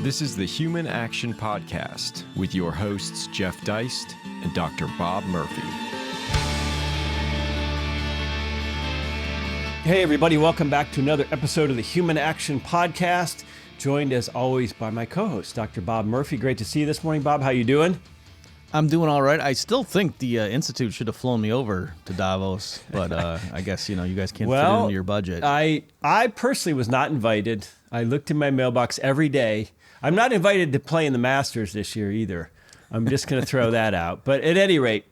This is the Human Action Podcast with your hosts, Jeff Deist and Dr. Bob Murphy. Hey, everybody. Welcome back to another episode of the Human Action Podcast, joined as always by my co-host, Dr. Bob Murphy. Great to see you this morning, Bob. How you doing? I'm doing all right. I still think the Institute should have flown me over to Davos, but I guess, you guys can't fit it into your budget. I personally was not invited. I looked in my mailbox every day. I'm not invited to play in the Masters this year either. I'm just going to throw that out. But at any rate,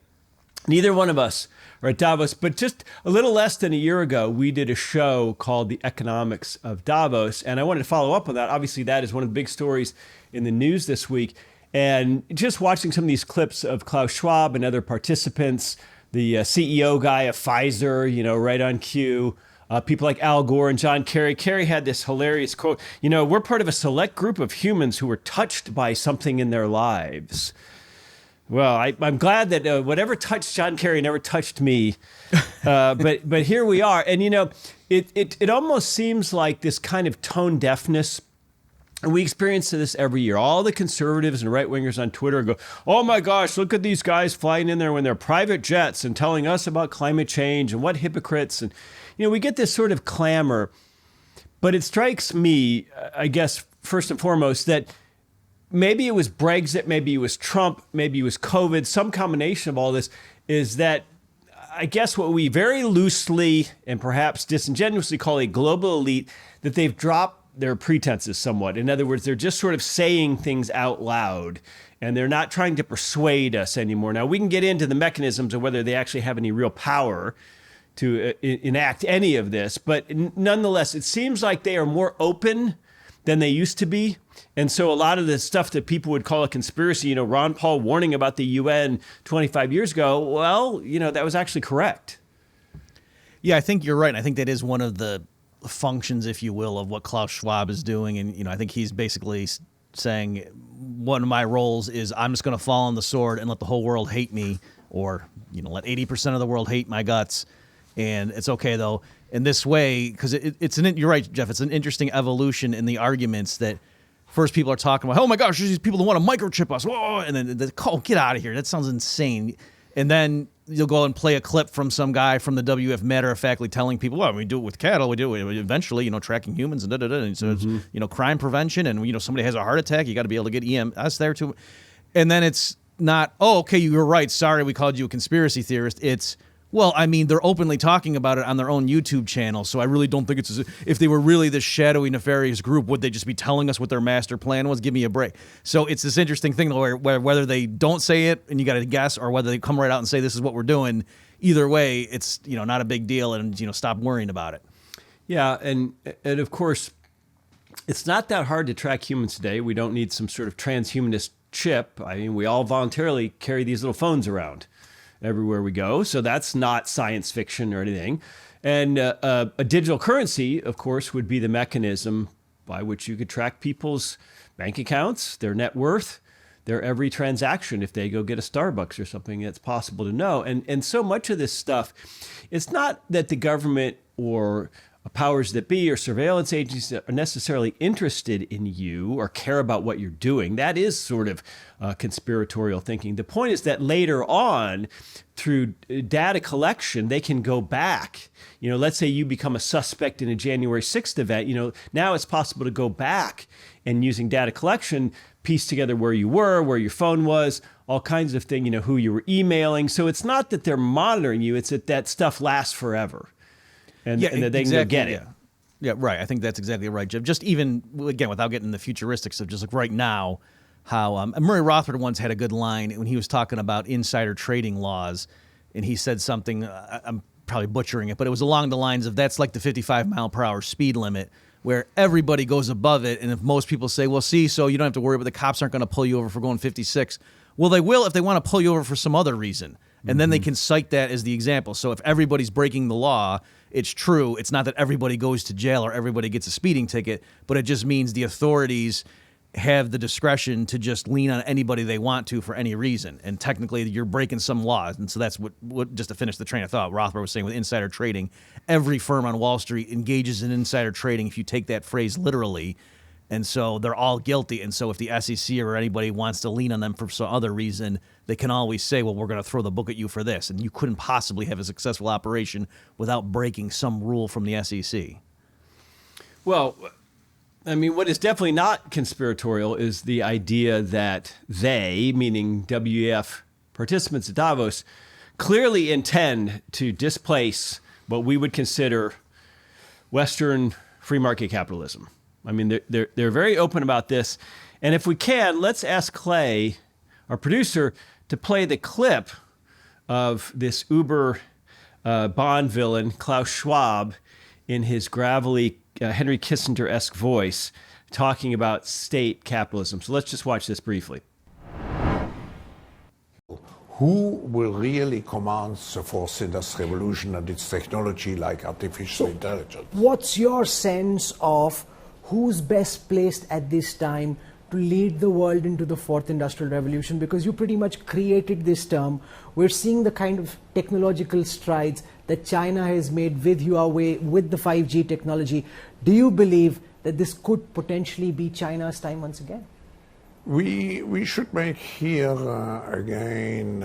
neither one of us are at Davos. But just a little less than a year ago, we did a show called The Economics of Davos. And I wanted to follow up on that. Obviously, that is one of the big stories in the news this week. And just watching some of these clips of Klaus Schwab and other participants, the CEO guy of Pfizer, right on cue, people like Al Gore and John Kerry. Kerry had this hilarious quote, we're part of a select group of humans who were touched by something in their lives. Well, I'm glad that whatever touched John Kerry never touched me. But here we are. And, it almost seems like this kind of tone deafness. And we experience this every year. All the conservatives and right-wingers on Twitter go, oh my gosh, look at these guys flying in there when they're private jets and telling us about climate change and what hypocrites. And, we get this sort of clamor. But it strikes me, I guess, first and foremost, that maybe it was Brexit, maybe it was Trump, maybe it was COVID, some combination of all this, is that I guess what we very loosely and perhaps disingenuously call a global elite, that they've dropped their pretenses somewhat. In other words, they're just sort of saying things out loud and they're not trying to persuade us anymore. Now, we can get into the mechanisms of whether they actually have any real power to enact any of this, but nonetheless, it seems like they are more open than they used to be. And so a lot of the stuff that people would call a conspiracy, Ron Paul warning about the UN 25 years ago, well, that was actually correct. Yeah, I think you're right. I think that is one of the functions, if you will, of what Klaus Schwab is doing. And, I think he's basically saying one of my roles is I'm just going to fall on the sword and let the whole world hate me, or, let 80% of the world hate my guts. And it's okay, though, in this way, because you're right, Jeff, it's an interesting evolution in the arguments that first people are talking about, oh my gosh, there's these people that want to microchip us. Whoa, and then get out of here. That sounds insane. And then you'll go and play a clip from some guy from the WEF matter-of-factly telling people, well, we do it with cattle, we do it eventually, tracking humans and da-da-da. And so it's, crime prevention, and, somebody has a heart attack, you got to be able to get EMS there too. And then it's not, oh, okay, you were right, sorry, we called you a conspiracy theorist. It's, well, they're openly talking about it on their own YouTube channel, so I really don't think it's if they were really this shadowy, nefarious group, would they just be telling us what their master plan was? Give me a break. So it's this interesting thing where whether they don't say it and you got to guess, or whether they come right out and say this is what we're doing, either way, it's not a big deal, and stop worrying about it. Yeah, and of course, it's not that hard to track humans today. We don't need some sort of transhumanist chip. We all voluntarily carry these little phones around everywhere we go. So that's not science fiction or anything. And a digital currency, of course, would be the mechanism by which you could track people's bank accounts, their net worth, their every transaction. If they go get a Starbucks or something, it's possible to know. And so much of this stuff, it's not that the government or powers that be or surveillance agencies are necessarily interested in you or care about what you're doing. That is sort of conspiratorial thinking. The point is that later on, through data collection, they can go back. Let's say you become a suspect in a January 6th event. Now it's possible to go back and, using data collection, piece together where you were, where your phone was, all kinds of things, who you were emailing. So it's not that they're monitoring you, it's that stuff lasts forever. And that they can get it. Yeah, right. I think that's exactly right, Jeff. Just even, again, without getting the futuristics of just like right now, how Murray Rothbard once had a good line when he was talking about insider trading laws, and he said something, I'm probably butchering it, but it was along the lines of that's like the 55 mile per hour speed limit, where everybody goes above it. And if most people say, well, see, so you don't have to worry, but the cops aren't going to pull you over for going 56. Well, they will if they want to pull you over for some other reason. And then they can cite that as the example. So if everybody's breaking the law, it's true. It's not that everybody goes to jail or everybody gets a speeding ticket, but it just means the authorities have the discretion to just lean on anybody they want to for any reason. And technically, you're breaking some laws. And so that's what just to finish the train of thought, Rothbard was saying with insider trading, every firm on Wall Street engages in insider trading, if you take that phrase literally. And so they're all guilty. And so if the SEC or anybody wants to lean on them for some other reason, they can always say, well, we're going to throw the book at you for this. And you couldn't possibly have a successful operation without breaking some rule from the SEC. Well, I mean, what is definitely not conspiratorial is the idea that they, meaning WEF participants at Davos, clearly intend to displace what we would consider Western free market capitalism. I mean, they're very open about this. And if we can, let's ask Clay, our producer, to play the clip of this Uber Bond villain, Klaus Schwab, in his gravelly Henry Kissinger-esque voice, talking about state capitalism. So let's just watch this briefly. Who will really command the fourth industrial revolution and its technology like artificial intelligence? What's your sense of who's best placed at this time to lead the world into the fourth industrial revolution? Because you pretty much created this term. We're seeing the kind of technological strides that China has made with Huawei, with the 5G technology. Do you believe that this could potentially be China's time once again? We should make here again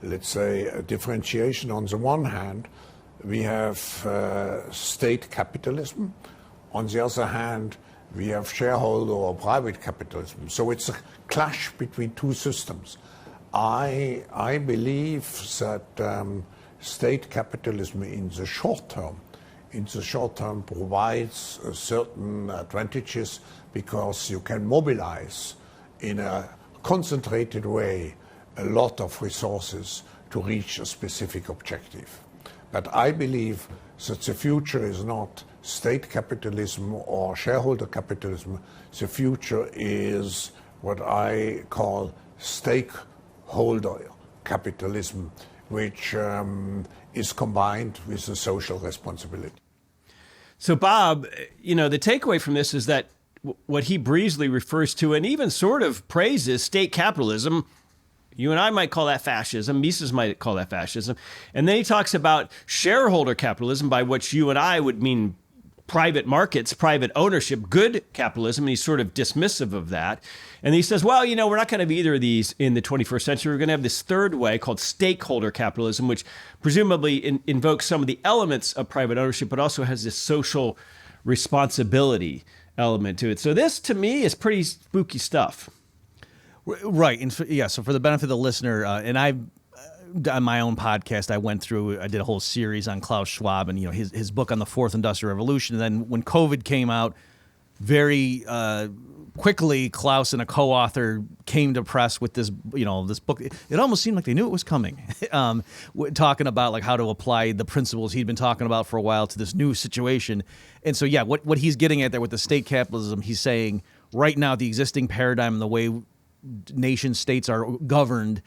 let's say a differentiation. On the one hand, we have state capitalism. On the other hand, we have shareholder or private capitalism. So it's a clash between two systems. I believe that state capitalism in the short term provides certain advantages because you can mobilize in a concentrated way a lot of resources to reach a specific objective. But I believe that the future is not state capitalism or shareholder capitalism. The future is what I call stakeholder capitalism, which is combined with a social responsibility. So, Bob, you know, the takeaway from this is that what he breezily refers to and even sort of praises state capitalism. You and I might call that fascism. Mises might call that fascism. And then he talks about shareholder capitalism, by which you and I would mean private markets, private ownership, good capitalism. And he's sort of dismissive of that. And he says, well, you know, we're not going to have either of these in the 21st century. We're going to have this third way called stakeholder capitalism, which presumably invokes some of the elements of private ownership, but also has this social responsibility element to it. So this, to me, is pretty spooky stuff. Right. And so for the benefit of the listener, and on my own podcast, I did a whole series on Klaus Schwab and, you know, his book on the fourth industrial revolution. And then when COVID came out, very quickly, Klaus and a co-author came to press with this, you know, this book. It almost seemed like they knew it was coming, talking about like how to apply the principles he'd been talking about for a while to this new situation. And so, yeah, what he's getting at there with the state capitalism, he's saying right now the existing paradigm and the way nation states are governed,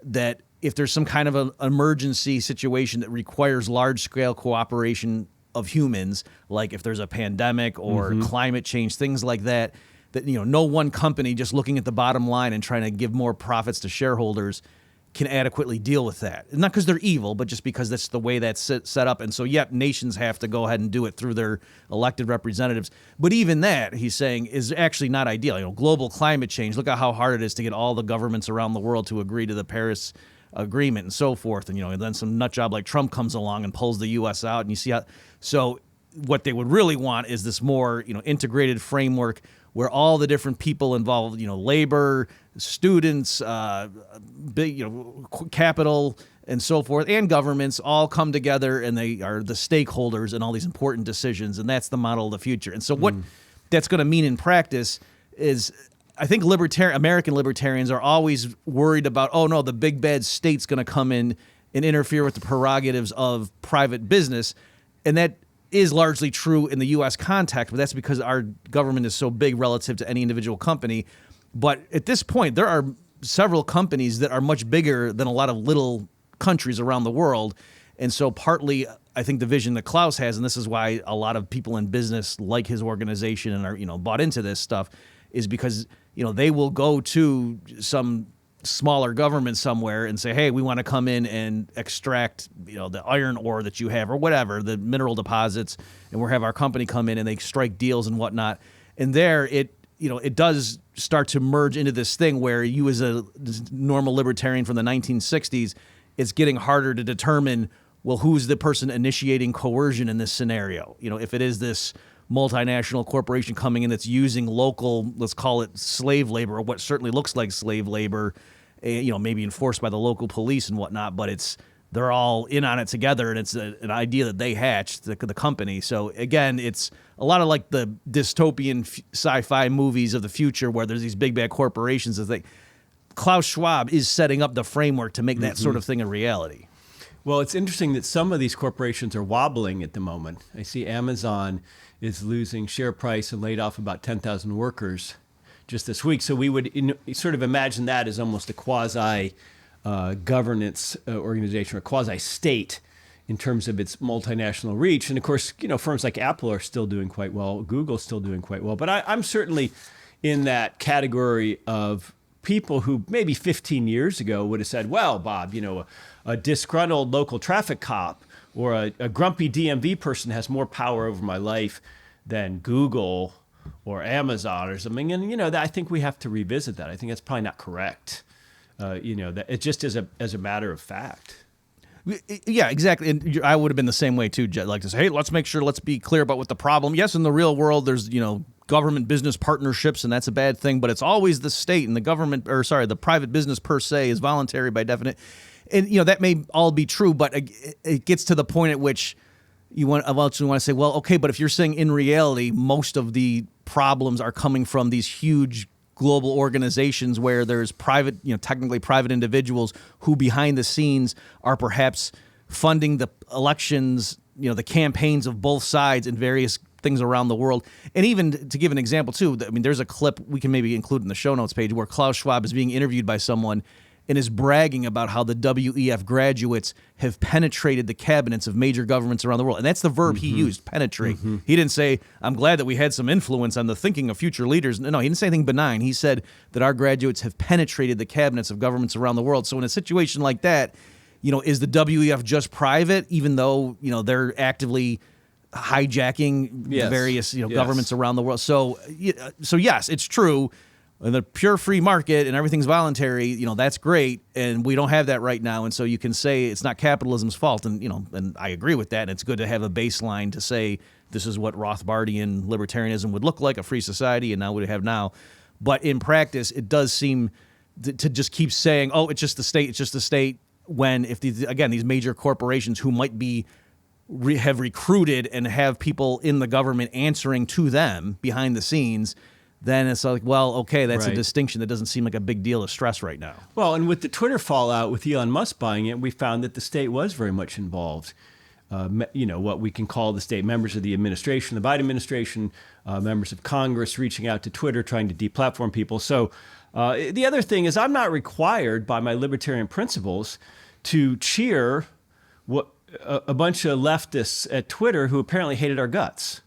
that if there's some kind of an emergency situation that requires large-scale cooperation of humans, like if there's a pandemic or climate change, things like that, that, you know, no one company just looking at the bottom line and trying to give more profits to shareholders can adequately deal with that. Not because they're evil, but just because that's the way that's set up. And so, yep, nations have to go ahead and do it through their elected representatives. But even that, he's saying, is actually not ideal. You know, global climate change, look at how hard it is to get all the governments around the world to agree to the Paris Agreement and so forth. And, you know, and then some nut job like Trump comes along and pulls the U.S. out. And you see how, so what they would really want is this more, you know, integrated framework where all the different people involved, you know, labor, students, big, you know, capital and so forth, and governments all come together and they are the stakeholders in all these important decisions. And that's the model of the future. And so what that's going to mean in practice is, I think American libertarians are always worried about, oh no, the big bad state's going to come in and interfere with the prerogatives of private business. And that is largely true in the U.S. context, but that's because our government is so big relative to any individual company. But at this point, there are several companies that are much bigger than a lot of little countries around the world. And so partly, I think the vision that Klaus has, and this is why a lot of people in business like his organization and are, you know, bought into this stuff, is because, you know, they will go to some smaller government somewhere and say, hey, we want to come in and extract, you know, the iron ore that you have or whatever, the mineral deposits, and we'll have our company come in and they strike deals and whatnot. And there it does start to merge into this thing where you as a normal libertarian from the 1960s, it's getting harder to determine, well, who's the person initiating coercion in this scenario? If it is this multinational corporation coming in that's using local, let's call it slave labor, or what certainly looks like slave labor, maybe enforced by the local police and whatnot, but they're all in on it together, and it's an idea that they hatched, the company. So again, it's a lot of like the dystopian sci-fi movies of the future where there's these big bad corporations. Klaus Schwab is setting up the framework to make that sort of thing a reality. Well, it's interesting that some of these corporations are wobbling at the moment. I see Amazon is losing share price and laid off about 10,000 workers just this week. So we would sort of imagine that as almost a quasi governance organization or quasi state in terms of its multinational reach. And of course, firms like Apple are still doing quite well. Google's still doing quite well. But I'm certainly in that category of people who maybe 15 years ago would have said, well, Bob, a disgruntled local traffic cop or a grumpy DMV person has more power over my life than Google or Amazon or something. And, I think we have to revisit that. I think that's probably not correct. That it just is as a matter of fact. Yeah, exactly. And I would have been the same way too, like to say, hey, let's be clear about what the problem. Yes, in the real world, there's, government business partnerships, and that's a bad thing, but it's always the state and the private business per se is voluntary by definition. And, that may all be true, but it gets to the point at which you want to say, well, okay, but if you're saying in reality, most of the problems are coming from these huge global organizations where there's private, technically private individuals who behind the scenes are perhaps funding the elections, the campaigns of both sides in various things around the world. And even to give an example too, there's a clip we can maybe include in the show notes page where Klaus Schwab is being interviewed by someone and is bragging about how the WEF graduates have penetrated the cabinets of major governments around the world. And that's the verb he used, penetrate. He didn't say, I'm glad that we had some influence on the thinking of future leaders. No, he didn't say anything benign. He said that our graduates have penetrated the cabinets of governments around the world. So in a situation like that, is the WEF just private, even though, they're actively hijacking the various governments around the world? So yes, it's true. In the pure free market and everything's voluntary, that's great, and we don't have that right now. And so you can say it's not capitalism's fault, and and I agree with that. And it's good to have a baseline to say this is what Rothbardian libertarianism would look like, a free society, and now what we have now. But in practice, it does seem to just keep saying, oh, it's just the state, when if these major corporations who might be have recruited and have people in the government answering to them behind the scenes, then it's like, well, okay, that's a distinction that doesn't seem like a big deal of stress right now. Well, and with the Twitter fallout, with Elon Musk buying it, we found that the state was very much involved. What we can call the state, members of the administration, the Biden administration, members of Congress reaching out to Twitter, trying to deplatform people. So the other thing is I'm not required by my libertarian principles to cheer a bunch of leftists at Twitter who apparently hated our guts.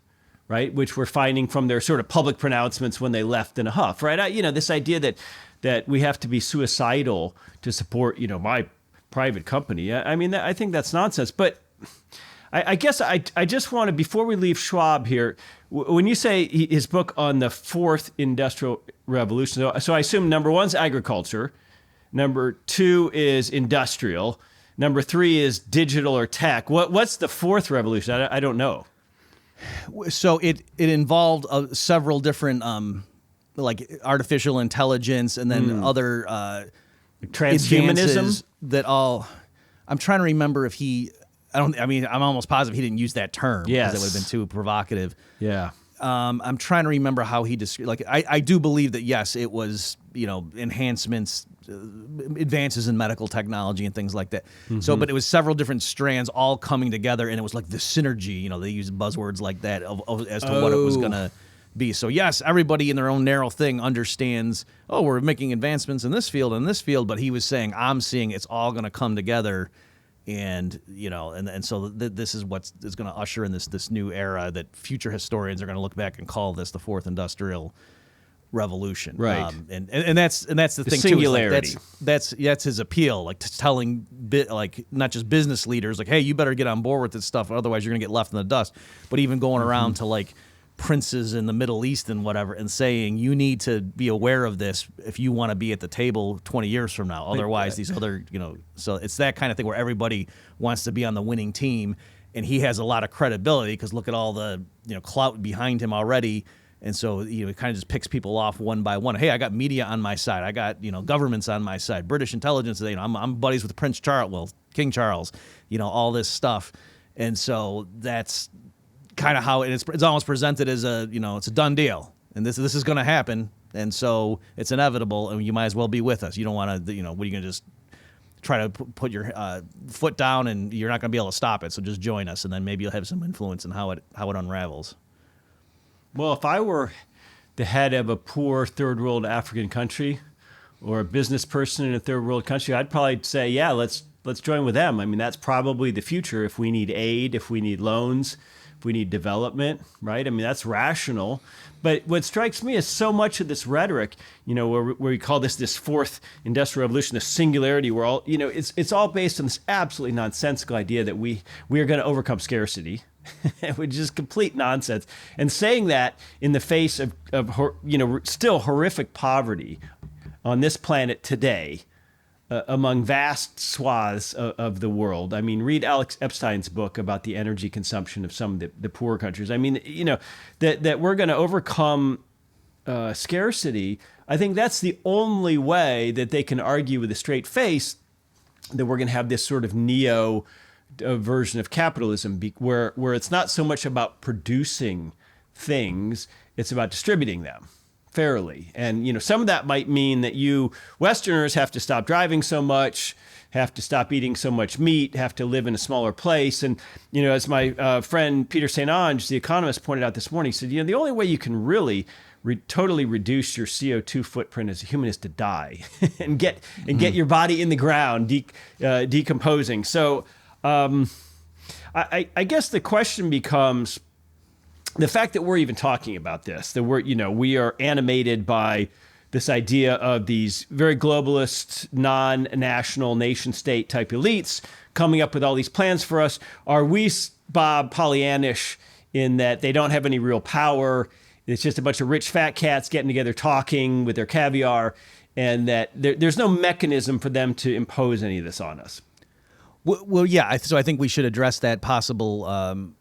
Right, which we're finding from their sort of public pronouncements when they left in a huff, right? This idea that we have to be suicidal to support, my private company. I think that's nonsense. But I guess I just want to, before we leave Schwab here, when you say his book on the fourth industrial revolution, so I assume number one is agriculture, number two is industrial, number three is digital or tech. What's the fourth revolution? I don't know. So it involved several different like artificial intelligence and then other transhumanism that all. I'm trying to remember if I'm almost positive he didn't use that term because it would have been too provocative. Yeah. I'm trying to remember how he described. Like I do believe that yes, it was enhancements, advances in medical technology and things like that. So, but it was several different strands all coming together, and it was like the synergy. They use buzzwords like that as to what it was going to be. So yes, everybody in their own narrow thing understands. Oh, we're making advancements in this field and this field, but he was saying, I'm seeing it's all going to come together. And so this is what is going to usher in this new era that future historians are going to look back and call this the fourth industrial revolution, right? And that's the thing singularity. Too. That's his appeal, like telling not just business leaders like, hey, you better get on board with this stuff, otherwise you're going to get left in the dust. But even going around to like princes in the Middle East and whatever, and saying you need to be aware of this if you want to be at the table 20 years from now. Otherwise, these other, so it's that kind of thing where everybody wants to be on the winning team, and he has a lot of credibility because look at all the clout behind him already. And so he kind of just picks people off one by one. Hey, I got media on my side. I got governments on my side. British intelligence. I'm buddies with Prince Charles. Well, King Charles. All this stuff. And so that's kind of how it's almost presented as it's a done deal, and this is going to happen, and so it's inevitable, and you might as well be with us. You don't want to, what are you going to just try to put your foot down, and you're not going to be able to stop it. So just join us, and then maybe you'll have some influence in how it unravels. Well, if I were the head of a poor third world African country, or a business person in a third world country, I'd probably say, yeah, let's join with them. I mean, that's probably the future. If we need aid, if we need loans, if we need development, right? I mean, that's rational. But what strikes me is so much of this rhetoric, where we call this fourth industrial revolution, the singularity, where all, it's all based on this absolutely nonsensical idea that we are going to overcome scarcity, which is complete nonsense. And saying that in the face of still horrific poverty on this planet today, among vast swaths of the world. I mean, read Alex Epstein's book about the energy consumption of some of the poorer countries. I mean, that we're going to overcome scarcity. I think that's the only way that they can argue with a straight face that we're going to have this sort of neo version of capitalism where it's not so much about producing things, it's about distributing them fairly. And, some of that might mean that you Westerners have to stop driving so much, have to stop eating so much meat, have to live in a smaller place. And, as my friend Peter St. Onge, the economist, pointed out this morning, he said, the only way you can really totally reduce your CO2 footprint as a human is to die and get your body in the ground, decomposing. So I guess the question becomes, the fact that we're even talking about this, that we are animated by this idea of these very globalist, non-national nation-state type elites coming up with all these plans for us. Are we, Bob, Pollyannish in that they don't have any real power? It's just a bunch of rich fat cats getting together talking with their caviar, and that there's no mechanism for them to impose any of this on us? Well, yeah. So I think we should address that possible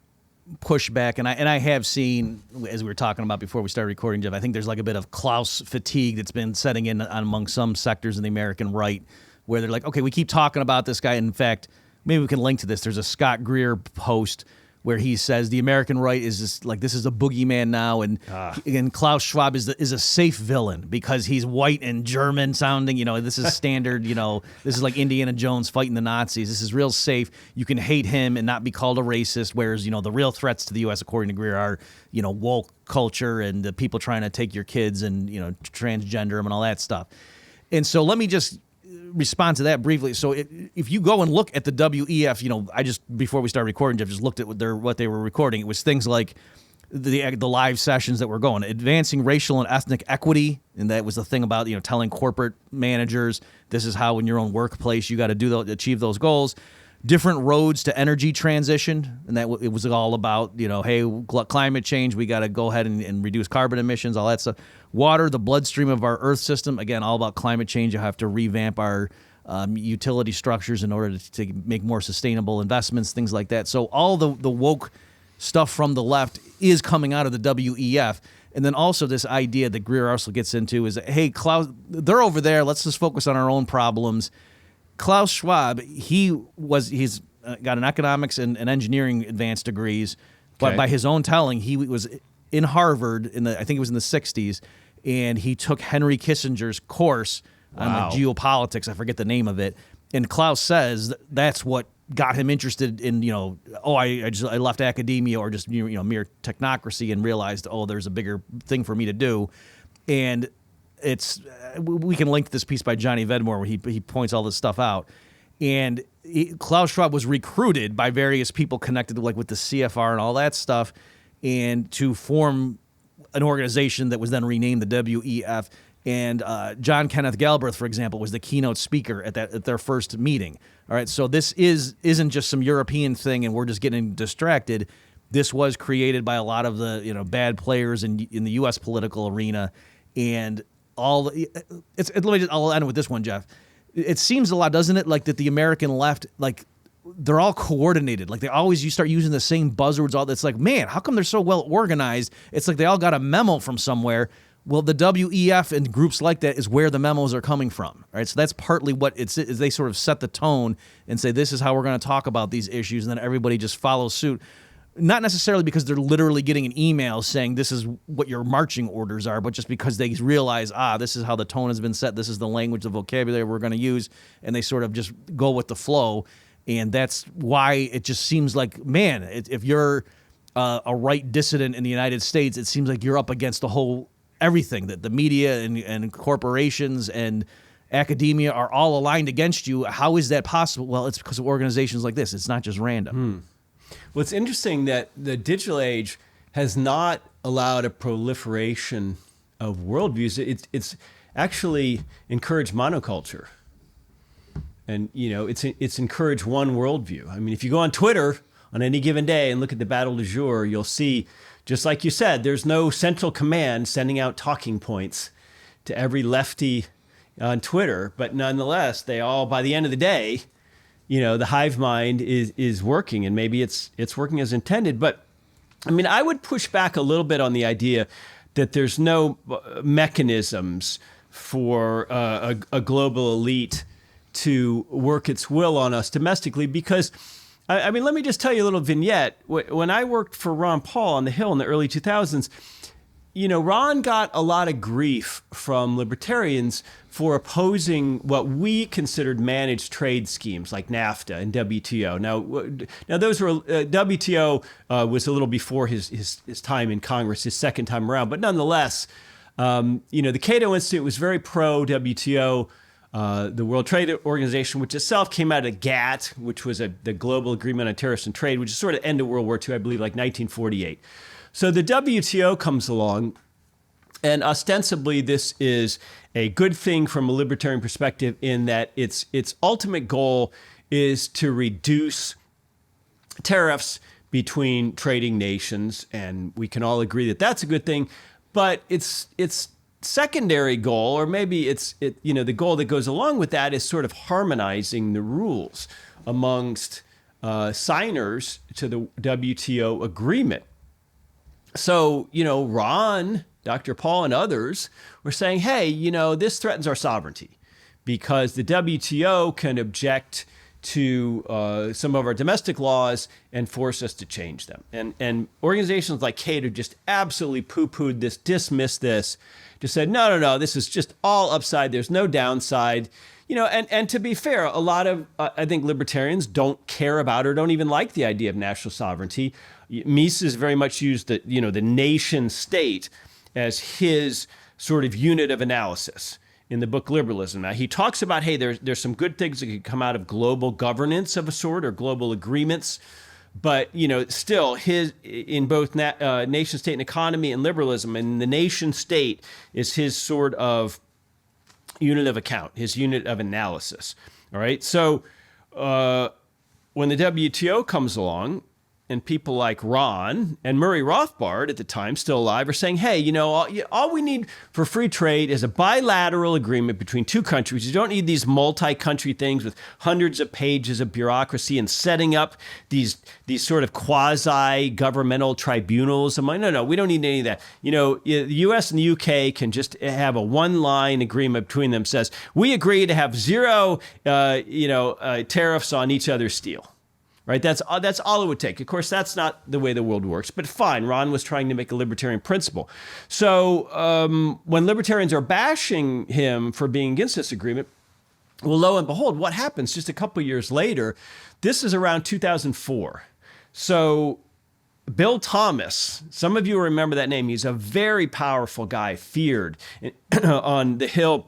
pushback, and I have seen, as we were talking about before we started recording, Jeff, I think there's like a bit of Klaus fatigue that's been setting in among some sectors in the American right, where they're like, okay, we keep talking about this guy. In fact, maybe we can link to this. There's a Scott Greer post where he says the American right is just like, this is a boogeyman now, and Klaus Schwab is a safe villain because he's white and German sounding. This is standard. This is like Indiana Jones fighting the Nazis. This is real safe. You can hate him and not be called a racist. Whereas the real threats to the U.S., according to Greer, are woke culture and the people trying to take your kids and transgender them and all that stuff. And so let me just respond to that briefly. So if you go and look at the WEF, I just, before we started recording, Jeff, just looked at what they were recording. It was things like the live sessions that were going, advancing racial and ethnic equity, and that was the thing about telling corporate managers this is how in your own workplace you got to achieve those goals. Different roads to energy transition, and that it was all about hey, climate change, we got to go ahead and reduce carbon emissions, all that stuff. Water, the bloodstream of our Earth system, again, all about climate change. You have to revamp our utility structures in order to make more sustainable investments, things like that. So all the woke stuff from the left is coming out of the WEF. And then also this idea that Greer also gets into is, hey, Klaus, they're over there, let's just focus on our own problems. Klaus Schwab, he's got an economics and engineering advanced degrees, but by his own telling, he was in Harvard I think it was in the 60s, and he took Henry Kissinger's course on geopolitics. I forget the name of it. And Klaus says that's what got him interested in, I left academia or just mere technocracy and realized, there's a bigger thing for me to do. And we can link to this piece by Johnny Vedmore where he points all this stuff out. And Klaus Schwab was recruited by various people connected with the CFR and all that stuff, and to form an organization that was then renamed the WEF. And John Kenneth Galbraith, for example, was the keynote speaker at their first meeting. All right, so this isn't just some European thing and we're just getting distracted. this was created by a lot of the bad players in the U.S. political arena, and I'll end with this one, Jeff. It seems a lot, doesn't it, like that the American left, like they're all coordinated. Like you start using the same buzzwords. It's like, man, how come they're so well organized? It's like they all got a memo from somewhere. Well, the WEF and groups like that is where the memos are coming from, right? So that's partly what is they sort of set the tone and say, this is how we're going to talk about these issues, and then everybody just follows suit. Not necessarily because they're literally getting an email saying this is what your marching orders are, but just because they realize, this is how the tone has been set, this is the language, the vocabulary we're going to use, and they sort of just go with the flow. And that's why it just seems like, man, if you're a right dissident in the United States, it seems like you're up against everything that the media and corporations and academia are all aligned against you. How is that possible? Well, it's because of organizations like this. It's not just random. Well, it's interesting that the digital age has not allowed a proliferation of worldviews. It's actually encouraged monoculture. And, it's encouraged one worldview. I mean, if you go on Twitter on any given day and look at the battle du jour, you'll see, just like you said, there's no central command sending out talking points to every lefty on Twitter. But nonetheless, they all, by the end of the day, the hive mind is working, and maybe it's working as intended. But, I mean, I would push back a little bit on the idea that there's no mechanisms for a global elite to work its will on us domestically, because, I mean, let me just tell you a little vignette. When I worked for Ron Paul on the Hill in the early 2000s, Ron got a lot of grief from libertarians for opposing what we considered managed trade schemes like NAFTA and WTO. Now those were WTO was a little before his time in Congress, his second time around, but nonetheless, the Cato Institute was very pro WTO. The World Trade Organization, which itself came out of GATT, which was the Global Agreement on Tariffs and Trade, which is sort of end of World War II, I believe, like 1948. So the WTO comes along, and ostensibly this is a good thing from a libertarian perspective in that its ultimate goal is to reduce tariffs between trading nations, and we can all agree that that's a good thing. But its secondary goal, or maybe the goal that goes along with that, is sort of harmonizing the rules amongst signers to the WTO agreement. So, Ron, Dr. Paul, and others were saying, hey, this threatens our sovereignty because the WTO can object to some of our domestic laws and force us to change them. And organizations like Cato just absolutely poo-pooed this, dismissed this, just said, no, this is just all upside. There's no downside. And to be fair, a lot of, I think, libertarians don't care about or don't even like the idea of national sovereignty. Mises very much used the nation state as his sort of unit of analysis in the book Globalism. Now, he talks about, hey, there's some good things that could come out of global governance of a sort or global agreements. But, still, in both nation state and economy and liberalism, and the nation state is his sort of unit of account, his unit of analysis. All right. So when the WTO comes along, and people like Ron and Murray Rothbard at the time, still alive, are saying, hey, all we need for free trade is a bilateral agreement between two countries. You don't need these multi-country things with hundreds of pages of bureaucracy and setting up these sort of quasi-governmental tribunals. I'm like, no, we don't need any of that. The U.S. and the U.K. can just have a one-line agreement between them that says, we agree to have zero, tariffs on each other's steel. Right, that's all it would take. Of course, that's not the way the world works, but fine. Ron was trying to make a libertarian principle. So when libertarians are bashing him for being against this agreement, well, lo and behold, what happens just a couple years later? This is around 2004. So Bill Thomas, some of you remember that name. He's a very powerful guy, feared on the Hill.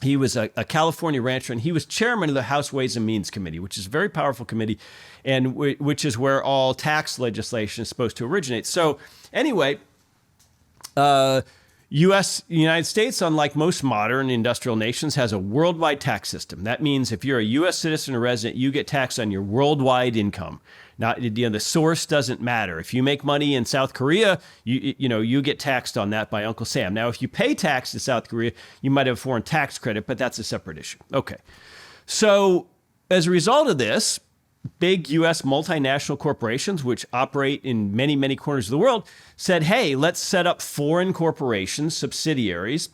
He was a California rancher, and he was chairman of the House Ways and Means Committee, which is a very powerful committee, and which is where all tax legislation is supposed to originate. So anyway, United States, unlike most modern industrial nations, has a worldwide tax system. That means if you're a U.S. citizen or resident, you get taxed on your worldwide income. Not, the source doesn't matter. If you make money in South Korea, you get taxed on that by Uncle Sam. Now, if you pay tax to South Korea, you might have a foreign tax credit, but that's a separate issue. Okay. So as a result of this, big U.S. multinational corporations, which operate in many, many corners of the world, said, hey, let's set up foreign corporations, subsidiaries,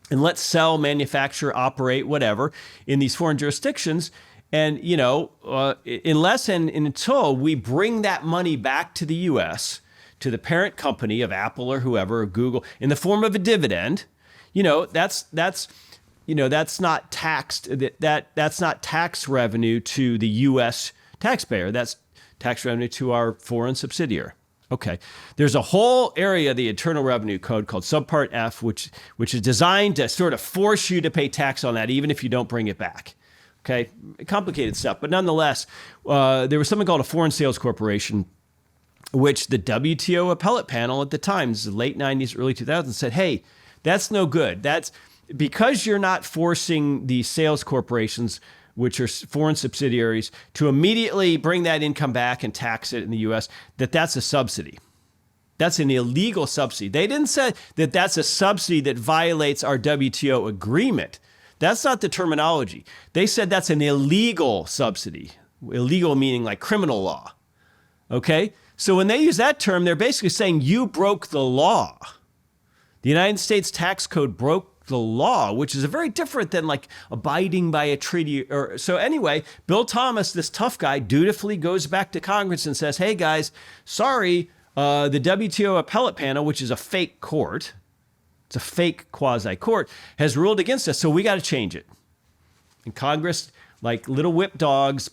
and let's sell, manufacture, operate, whatever, in these foreign jurisdictions. And, unless and until we bring that money back to the U.S., to the parent company of Apple or whoever, or Google, in the form of a dividend, that's not taxed. That's not tax revenue to the U.S. taxpayer. That's tax revenue to our foreign subsidiary. Okay. There's a whole area of the Internal Revenue Code called Subpart F, which is designed to sort of force you to pay tax on that, even if you don't bring it back. Okay. Complicated stuff. But nonetheless, there was something called a Foreign Sales Corporation, which the WTO appellate panel at the time, this is the late 90s, early 2000s, said, hey, that's no good. That's because you're not forcing the sales corporations, which are foreign subsidiaries, to immediately bring that income back and tax it in the U.S., that's a subsidy. That's an illegal subsidy. They didn't say that that's a subsidy that violates our WTO agreement. That's not the terminology. They said that's an illegal subsidy. Illegal meaning like criminal law. Okay? So when they use that term, they're basically saying you broke the law. The United States tax code broke the law, which is a very different than like abiding by a treaty. So anyway, Bill Thomas, this tough guy, dutifully goes back to Congress and says, hey guys, sorry, the WTO appellate panel, which is a fake court, it's a fake quasi-court, has ruled against us, so we got to change it. And Congress, like little whip dogs,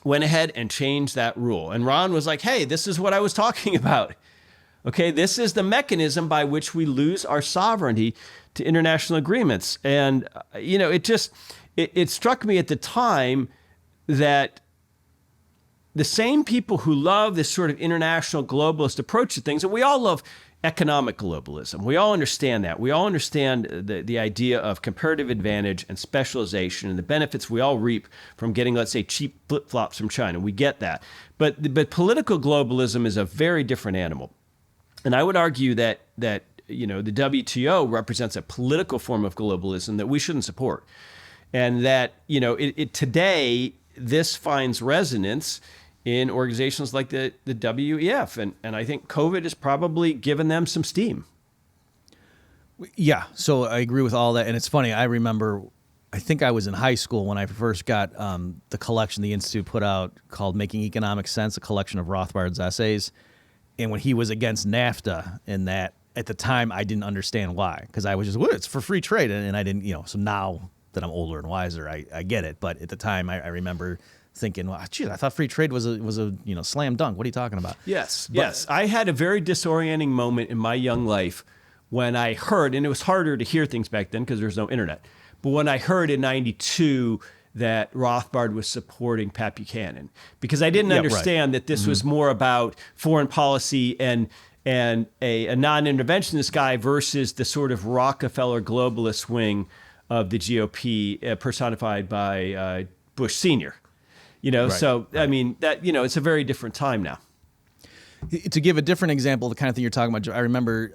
went ahead and changed that rule. And Ron was like, hey, this is what I was talking about. Okay, this is the mechanism by which we lose our sovereignty to international agreements. And, it struck me at the time that the same people who love this sort of international globalist approach to things, and we all love economic globalism. We all understand that. We all understand the idea of comparative advantage and specialization and the benefits we all reap from getting, let's say, cheap flip-flops from China. We get that. But political globalism is a very different animal. And I would argue that the WTO represents a political form of globalism that we shouldn't support. And that, today, this finds resonance in organizations like the WEF. And I think COVID has probably given them some steam. Yeah, so I agree with all that. And it's funny, I remember, I think I was in high school when I first got the collection the Institute put out called Making Economic Sense, a collection of Rothbard's essays. And when he was against NAFTA, and that at the time I didn't understand why, because I was just, well, it's for free trade, and I didn't, so now that I'm older and wiser, I get it. But at the time, I remember thinking, well, geez, I thought free trade was a slam dunk. What are you talking about? Yes. I had a very disorienting moment in my young life when I heard, and it was harder to hear things back then because there was no internet, but when I heard in '92 that Rothbard was supporting Pat Buchanan, because I didn't understand that this was more about foreign policy and a non-interventionist guy versus the sort of Rockefeller globalist wing of the GOP personified by Bush Sr. So I mean that it's a very different time now. To give a different example of the kind of thing you're talking about, I remember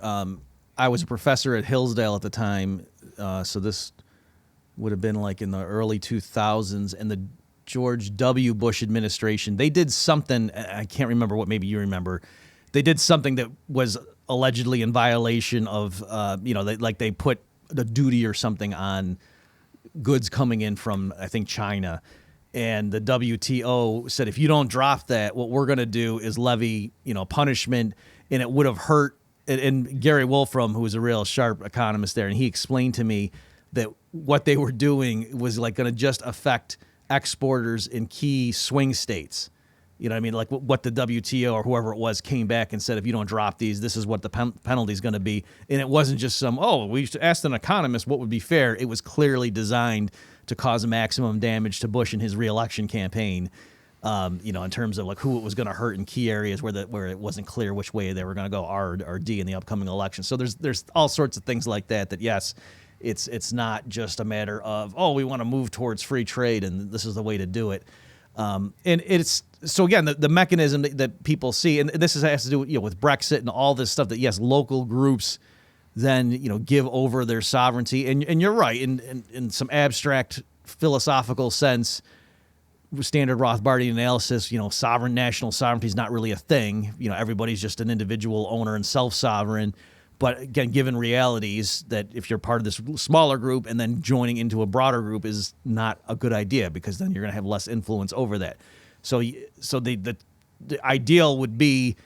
I was a professor at Hillsdale at the time, so this would have been like in the early 2000s, and the George W. Bush administration, they did something, I can't remember what, maybe you remember, they did something that was allegedly in violation of, they put the duty or something on goods coming in from, I think, China. And the WTO said, if you don't drop that, what we're going to do is levy, punishment, and it would have hurt. And Gary Wolfram, who was a real sharp economist there, and he explained to me that what they were doing was like going to just affect exporters in key swing states. You know what I mean? Like what the WTO or whoever it was came back and said, if you don't drop these, this is what the penalty is going to be. And it wasn't just we asked an economist what would be fair. It was clearly designed to cause maximum damage to Bush in his reelection campaign. in terms of like who it was going to hurt in key areas where it wasn't clear which way they were going to go, R or D in the upcoming election. So there's all sorts of things like that. That yes, it's not just a matter of we want to move towards free trade and this is the way to do it. And it's so again the mechanism that people see, and this has to do with Brexit and all this stuff. That yes, local groups then give over their sovereignty, and you're right in some abstract philosophical sense. Standard Rothbardian analysis, national sovereignty is not really a thing. Everybody's just an individual owner and self-sovereign. But again, given realities that if you're part of this smaller group and then joining into a broader group is not a good idea, because then you're going to have less influence over that. So the ideal would be,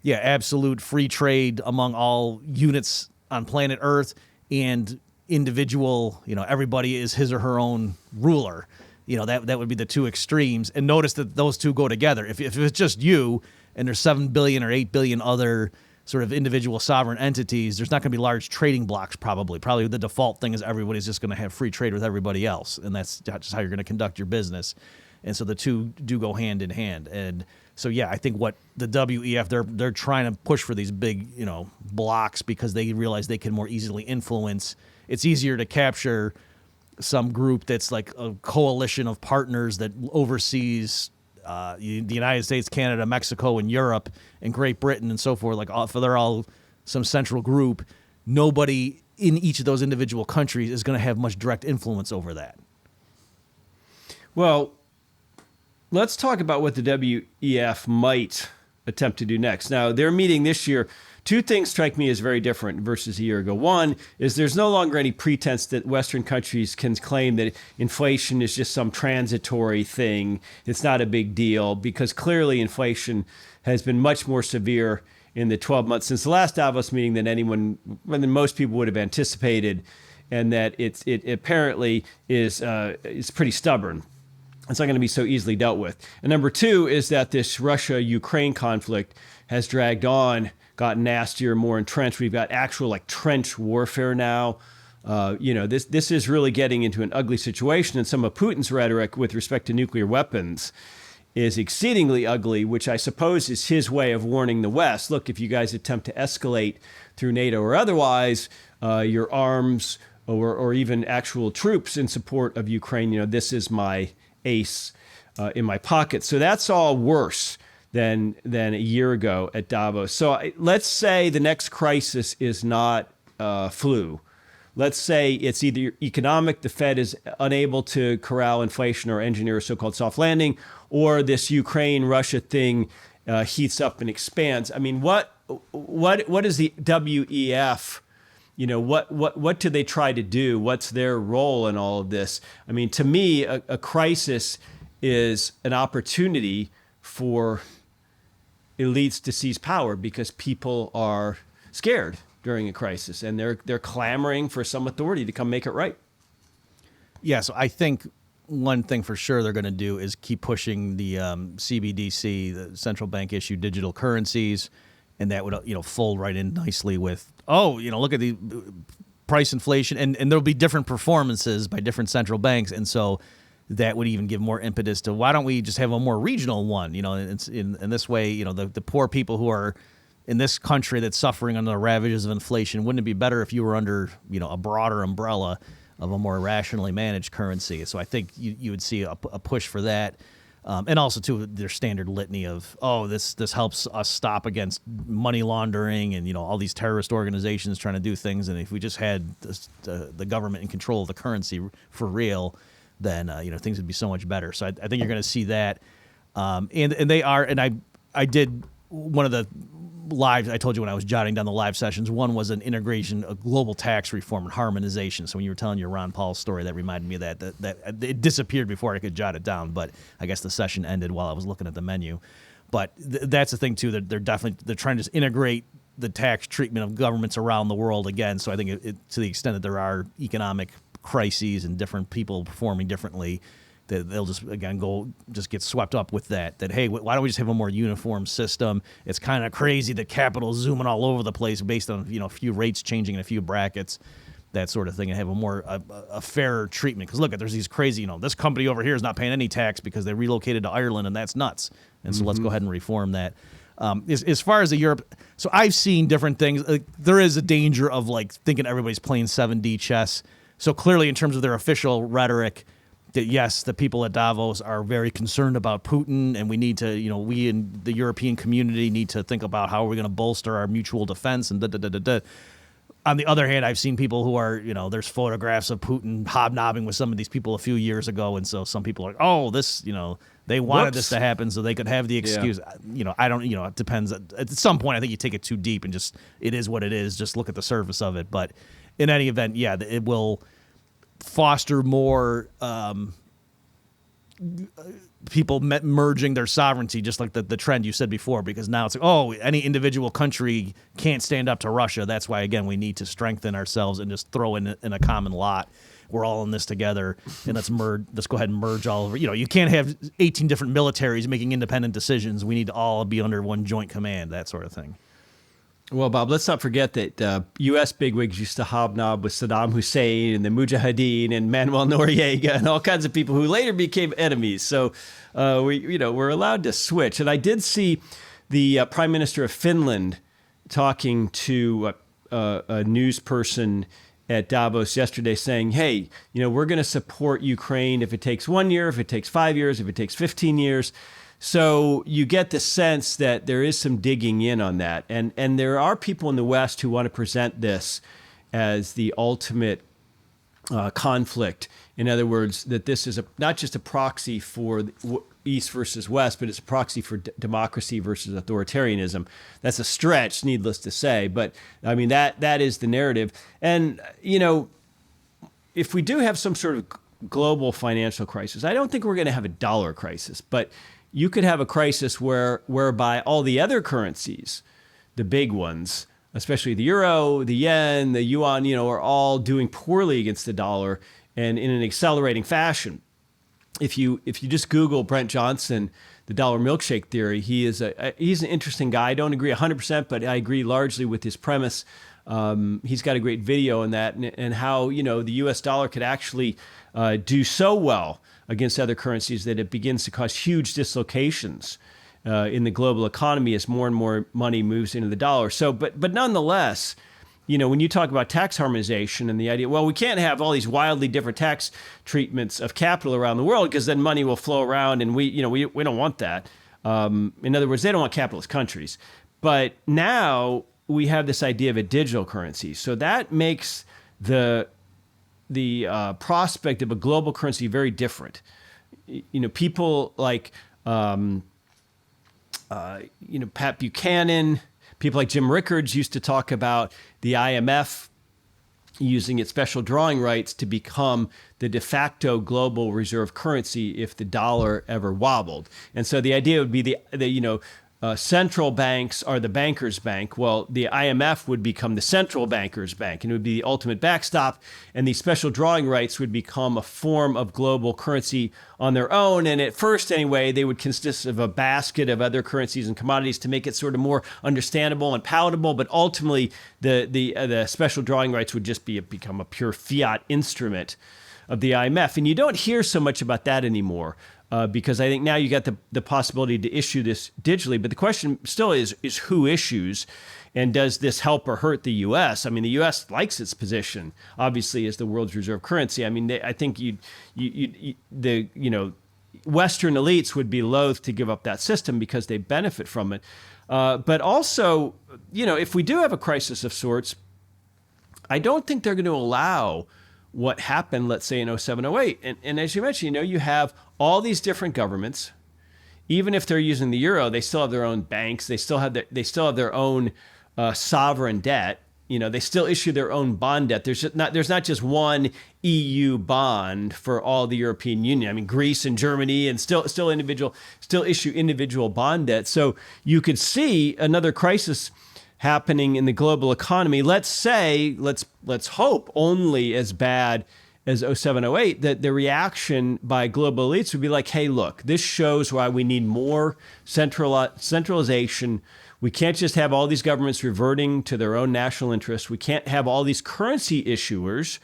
absolute free trade among all units on planet Earth, and individual, everybody is his or her own ruler. That would be the two extremes. And notice that those two go together. If it's just you and there's 7 billion or 8 billion other sort of individual sovereign entities, there's not going to be large trading blocks probably. Probably the default thing is everybody's just going to have free trade with everybody else. And that's just how you're going to conduct your business. And so the two do go hand in hand. And so, I think what the WEF, they're trying to push for these big, blocks because they realize they can more easily influence. It's easier to capture some group that's like a coalition of partners that oversees the United States, Canada, Mexico, and Europe, and Great Britain, and so forth. They're all some central group. Nobody in each of those individual countries is going to have much direct influence over that. Well, let's talk about what the WEF might attempt to do next. Now, their meeting this year, two things strike me as very different versus a year ago. One is there's no longer any pretense that Western countries can claim that inflation is just some transitory thing. It's not a big deal, because clearly inflation has been much more severe in the 12 months since the last Davos meeting than most people would have anticipated, and that it apparently is pretty stubborn. It's not going to be so easily dealt with. And number two is that this Russia-Ukraine conflict has dragged on, got nastier, more entrenched. We've got actual trench warfare now. This is really getting into an ugly situation. And some of Putin's rhetoric with respect to nuclear weapons is exceedingly ugly, which I suppose is his way of warning the West. Look, if you guys attempt to escalate through NATO or otherwise, your arms or even actual troops in support of Ukraine, this is my ace in my pocket. So that's all worse than a year ago at Davos. So let's say the next crisis is not flu. Let's say it's either economic, the Fed is unable to corral inflation or engineer a so-called soft landing, or this Ukraine-Russia thing heats up and expands. I mean, what is the WEF? What do they try to do? What's their role in all of this? I mean, to me, a crisis is an opportunity for elites to seize power because people are scared during a crisis and they're clamoring for some authority to come make it right. Yeah, so I think one thing for sure they're going to do is keep pushing the CBDC, the central bank issued digital currencies, and that would fold right in nicely with look at the price inflation, and there'll be different performances by different central banks, and so that would even give more impetus to why don't we just have a more regional one? In this way, the poor people who are in this country that's suffering under the ravages of inflation, wouldn't it be better if you were under a broader umbrella of a more rationally managed currency? So I think you would see a push for that. And also, too, their standard litany of, this helps us stop against money laundering and, all these terrorist organizations trying to do things. And if we just had the government in control of the currency for real, then, things would be so much better. So I think you're going to see that. And they are, and I did one of the live, I told you when I was jotting down the live sessions, one was an integration of global tax reform and harmonization. So when you were telling your Ron Paul story, that reminded me of that it disappeared before I could jot it down, but I guess the session ended while I was looking at the menu. But that's the thing too, that they're trying to integrate the tax treatment of governments around the world again. So I think to the extent that there are economic crises and different people performing differently, that they'll just get swept up with that hey, why don't we just have a more uniform system? It's kind of crazy that capital's zooming all over the place based on a few rates changing in a few brackets, that sort of thing, and have a more a fairer treatment. Because look, there's these crazy, this company over here is not paying any tax because they relocated to Ireland, and that's nuts. And so let's go ahead and reform that. As far as the Europe, so I've seen different things. There is a danger of thinking everybody's playing 7D chess. So clearly, in terms of their official rhetoric, that yes, the people at Davos are very concerned about Putin, and we need to, we in the European community need to think about how we're going to bolster our mutual defense and da-da-da-da-da. On the other hand, I've seen people who are, there's photographs of Putin hobnobbing with some of these people a few years ago, and so some people are like, oh, this, they wanted this to happen so they could have the excuse. Yeah. I don't, it depends. At some point, I think you take it too deep and just, it is what it is. Just look at the surface of it. But in any event, yeah, it will foster more people merging their sovereignty, just like the trend you said before, because now it's any individual country can't stand up to Russia. That's why, again, we need to strengthen ourselves and just throw in a common lot. We're all in this together, and let's go ahead and merge all over. You can't have 18 different militaries making independent decisions. We need to all be under one joint command, that sort of thing. Well, Bob, let's not forget that U.S. bigwigs used to hobnob with Saddam Hussein and the Mujahideen and Manuel Noriega and all kinds of people who later became enemies. So we're allowed to switch. And I did see the Prime Minister of Finland talking to a news person at Davos yesterday saying, hey, we're going to support Ukraine if it takes 1 year, if it takes 5 years, if it takes 15 years. So you get the sense that there is some digging in on that. And there are people in the West who want to present this as the ultimate conflict. In other words, that this is not just a proxy for East versus West, but it's a proxy for democracy versus authoritarianism. That's a stretch, needless to say. But I mean, that is the narrative. And, if we do have some sort of global financial crisis, I don't think we're going to have a dollar crisis, but you could have a crisis whereby all the other currencies, the big ones, especially the euro, the yen, the yuan, are all doing poorly against the dollar and in an accelerating fashion. If you just Google Brent Johnson, the dollar milkshake theory, he's an interesting guy. I don't agree 100%, but I agree largely with his premise. He's got a great video on that and how, the US dollar could actually do so well against other currencies that it begins to cause huge dislocations in the global economy as more and more money moves into the dollar. So, but nonetheless, when you talk about tax harmonization and the idea, well, we can't have all these wildly different tax treatments of capital around the world because then money will flow around, and we don't want that. In other words, they don't want capitalist countries. But now we have this idea of a digital currency, so that makes the prospect of a global currency very different. People like Pat Buchanan, people like Jim Rickards used to talk about the IMF using its special drawing rights to become the de facto global reserve currency if the dollar ever wobbled. And so the idea would be the central banks are the bankers' bank. Well, the IMF would become the central bankers' bank, and it would be the ultimate backstop. And these special drawing rights would become a form of global currency on their own. And at first, anyway, they would consist of a basket of other currencies and commodities to make it sort of more understandable and palatable. But ultimately, the special drawing rights would just become a pure fiat instrument of the IMF. And you don't hear so much about that anymore. Because I think now you got the possibility to issue this digitally. But the question still is who issues, and does this help or hurt the U.S.? I mean, the U.S. likes its position, obviously, as the world's reserve currency. I mean, I think the Western elites would be loath to give up that system because they benefit from it. But also, if we do have a crisis of sorts, I don't think they're going to allow what happened, let's say, in 07, 08. And as you mentioned, you have all these different governments. Even if they're using the euro, they still have their own banks. They still have their own sovereign debt. They still issue their own bond debt. There's not just one EU bond for all the European Union. I mean, Greece and Germany and still issue individual bond debt. So you could see another crisis happening in the global economy. Let's hope only as bad as 07, 08, that the reaction by global elites would be like, hey, look, this shows why we need more centralization. We can't just have all these governments reverting to their own national interests. We can't have all these currency issuers,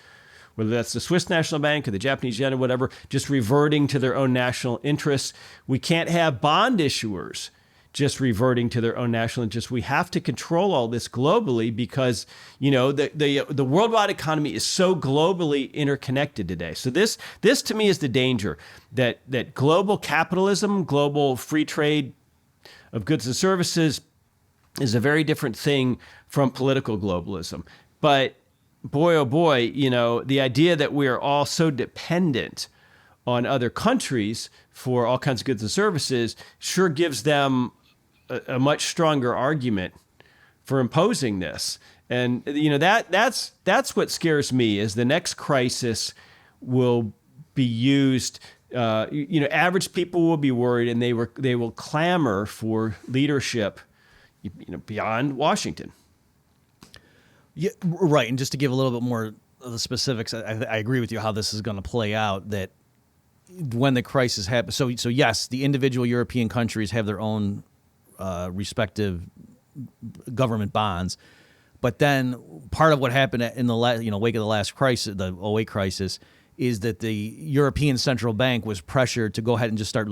whether that's the Swiss National Bank or the Japanese yen or whatever, just reverting to their own national interests. We can't have bond issuers just reverting to their own national interests. We have to control all this globally because, the worldwide economy is so globally interconnected today. So this to me is the danger, that global capitalism, global free trade of goods and services is a very different thing from political globalism. But boy, oh boy, the idea that we are all so dependent on other countries for all kinds of goods and services sure gives them a much stronger argument for imposing this. And that's what scares me, is the next crisis will be used. Average people will be worried, and they will clamor for leadership, beyond Washington. Yeah, right. And just to give a little bit more of the specifics, I agree with you how this is going to play out, that when the crisis happens. So yes, the individual European countries have their own respective government bonds, but then part of what happened in the wake of the last crisis, the 08 crisis, is that the European Central Bank was pressured to go ahead and just start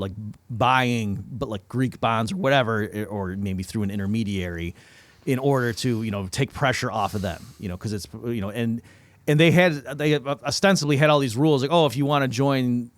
buying, but Greek bonds or whatever, or maybe through an intermediary, in order to take pressure off of them, because it's and they ostensibly had all these rules like, oh, if you want to join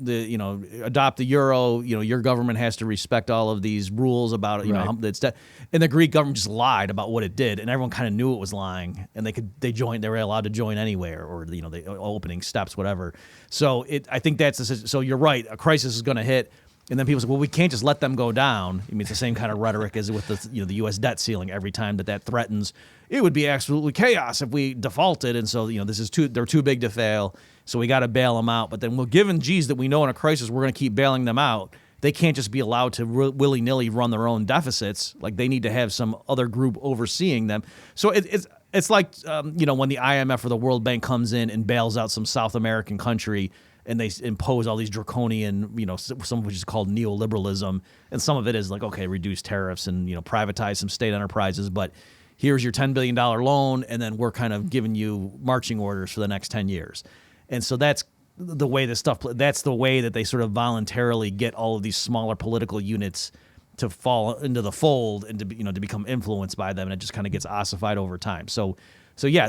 adopt the euro, your government has to respect all of these rules about and the Greek government just lied about what it did, and everyone kind of knew it was lying, and they were allowed to join anywhere, or the opening steps, whatever. So I think so you're right, a crisis is going to hit. And then people say, well, we can't just let them go down. I mean, it's the same kind of rhetoric as with the U.S. debt ceiling. Every time that threatens, it would be absolutely chaos if we defaulted. And so, they're too big to fail. So we got to bail them out. But then, given that we know in a crisis we're going to keep bailing them out, they can't just be allowed to willy-nilly run their own deficits. They need to have some other group overseeing them. So it's like, when the IMF or the World Bank comes in and bails out some South American country, and they impose all these draconian, some of which is called neoliberalism, and some of it is reduce tariffs and privatize some state enterprises. But here's your $10 billion loan, and then we're kind of giving you marching orders for the next 10 years. And so that's the way that's the way that they sort of voluntarily get all of these smaller political units to fall into the fold and to become influenced by them, and it just kind of gets ossified over time. So yeah,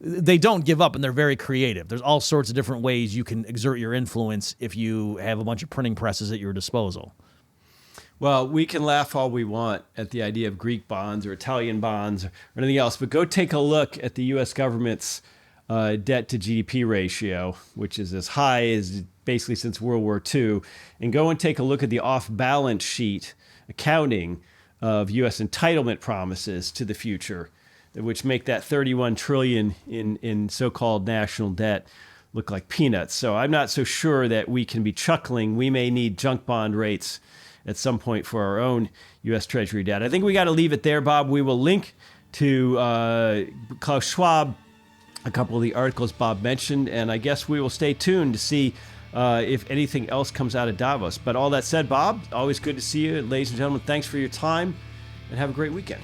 they don't give up, and they're very creative. There's all sorts of different ways you can exert your influence if you have a bunch of printing presses at your disposal. Well, we can laugh all we want at the idea of Greek bonds or Italian bonds or anything else, but go take a look at the U.S. government's debt to GDP ratio, which is as high as basically since World War II, and go and take a look at the off-balance sheet accounting of U.S. entitlement promises to the future, which make that $31 trillion in so-called national debt look like peanuts. So I'm not so sure that we can be chuckling. We may need junk bond rates at some point for our own U.S. Treasury debt. I think we got to leave it there, Bob. We will link to Klaus Schwab, a couple of the articles Bob mentioned, and I guess we will stay tuned to see if anything else comes out of Davos. But all that said, Bob, always good to see you. Ladies and gentlemen, thanks for your time, and have a great weekend.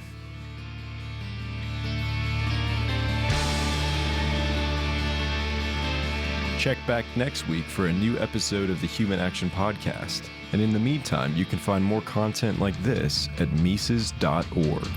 Check back next week for a new episode of the Human Action Podcast. And in the meantime, you can find more content like this at Mises.org.